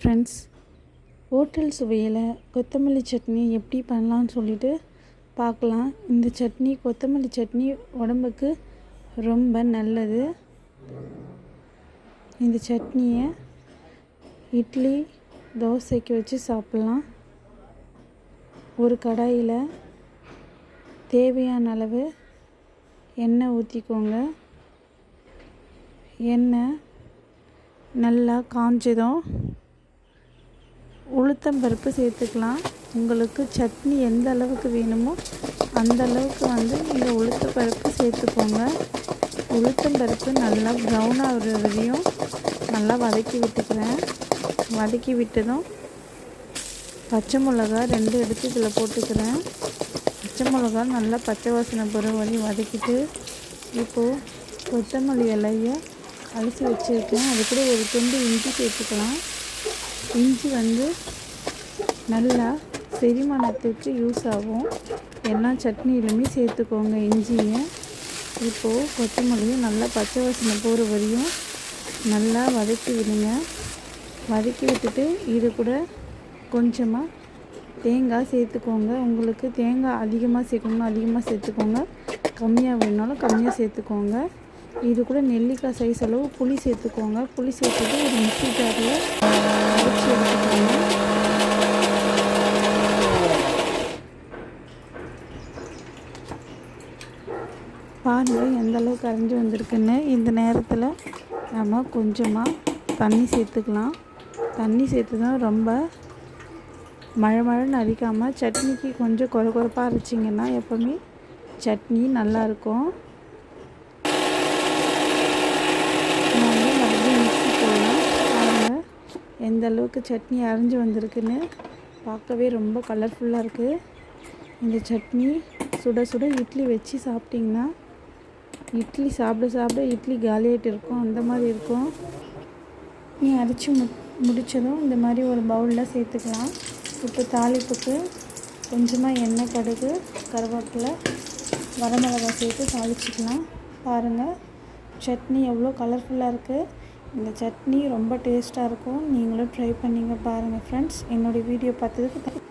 Friends, hotel சுவையில் கொத்தமல்லி சட்னி எப்படி பண்ணலான்னு சொல்லிட்டு பார்க்கலாம். இந்த சட்னி கொத்தமல்லி சட்னி உடம்புக்கு ரொம்ப நல்லது. இந்த சட்னியை இட்லி தோசைக்கு வச்சு சாப்பிட்லாம். ஒரு கடாயில் தேவையான அளவு எண்ணெய் ஊற்றிக்கோங்க. எண்ணெய் நல்லா காஞ்சதும் உளுத்தம்பருப்பு சேர்த்துக்கலாம். உங்களுக்கு சட்னி எந்த அளவுக்கு வேணுமோ அந்த அளவுக்கு நீங்கள் உளுத்தம்பருப்பு சேர்த்துக்கோங்க. உளுத்தம்பருப்பு நல்லா ப்ரௌன் ஆகிற வரையும் நல்லா வதக்கி விட்டுக்கிறேன். வதக்கி விட்டதும் பச்சை மிளகா 2 எடுத்து இதில் போட்டுக்கிறேன். பச்சை மிளகா நல்லா பச்சை வாசனை போகிற வரையும் வதக்கிட்டு இப்போது கொத்தமல்லி இலையை அலசி வச்சுருக்கேன். அது கூட ஒரு துண்டு இஞ்சி சேர்த்துக்கலாம். இஞ்சி நல்லா செரிமானத்துக்கு யூஸ் ஆகும். எல்லா சட்னியிலுமே சேர்த்துக்கோங்க இஞ்சியை. இப்போது கொத்தமல்லியும் நல்லா பச்சை வாசனை போகிற வரையும் நல்லா வதக்கி விடுங்க. வதக்கி விட்டுட்டு இது கூட கொஞ்சமாக தேங்காய் சேர்த்துக்கோங்க. உங்களுக்கு தேங்காய் அதிகமாக சேர்க்கணும்னா அதிகமாக சேர்த்துக்கோங்க, கம்மியாக வேணுனாலும் கம்மியாக சேர்த்துக்கோங்க. இது கூட நெல்லிக்காய் சைஸ் அளவு புளி சேர்த்துக்கோங்க. புளி சேர்த்துட்டு ஒரு மிக்ஸி ஜாரில் அரைச்சி எடுத்துக்கோங்க. பாருங்கள் எந்த அளவுக்கு அரைஞ்சி வந்திருக்குன்னு. இந்த நேரத்தில் நம்ம கொஞ்சமாக தண்ணி சேர்த்துக்கலாம். தண்ணி சேர்த்து தான் ரொம்ப மழைன்னு அரைக்காமல் சட்னிக்கு கொஞ்சம் கொரப்பாக அரைச்சிங்கன்னா எப்போவுமே சட்னி நல்லாயிருக்கும். மிக்ஸி போடலாம். பாருங்கள் எந்த அளவுக்கு சட்னி அரைஞ்சி வந்திருக்குன்னு. பார்க்கவே ரொம்ப கலர்ஃபுல்லாக இருக்குது. இந்த சட்னி சுட சுட இட்லி வச்சு சாப்பிட்டிங்கன்னா இட்லி சாப்பிட இட்லி காலியாகிட்டு இருக்கும், அந்த மாதிரி இருக்கும். நீ அரைச்சி முடித்ததும் இந்த மாதிரி ஒரு பவுலில் சேர்த்துக்கலாம். இப்போ தாளிப்புக்கு கொஞ்சமாக எண்ணெய், கடுகு, கருவேப்பிலை, வரமிளகாய் சேர்த்து தாளிச்சிக்கலாம். பாருங்கள் சட்னி எவ்வளோ கலர்ஃபுல்லாக இருக்குது. இந்த சட்னி ரொம்ப டேஸ்ட்டாக இருக்கும். நீங்களும் ட்ரை பண்ணிங்க பாருங்கள் ஃப்ரெண்ட்ஸ். என்னுடைய வீடியோ பார்த்ததுக்கு